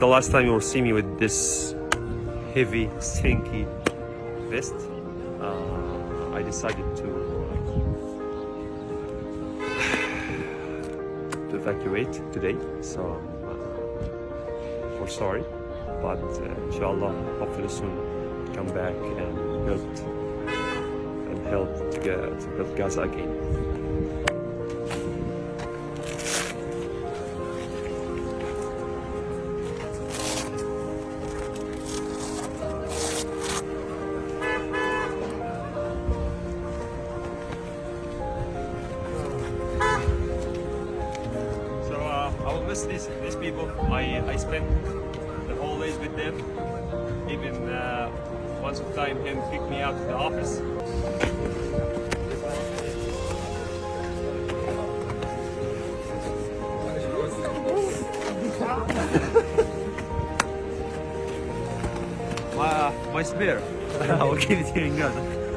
the last time you will see me with this heavy, stinky vest. I decided to evacuate today, so we're sorry, but inshallah, hopefully soon come back and help to build Gaza again. I will miss these people. I spent the whole days with them. Even once of time him picked me out to the office. My spare. I'll give it to you in Gaza.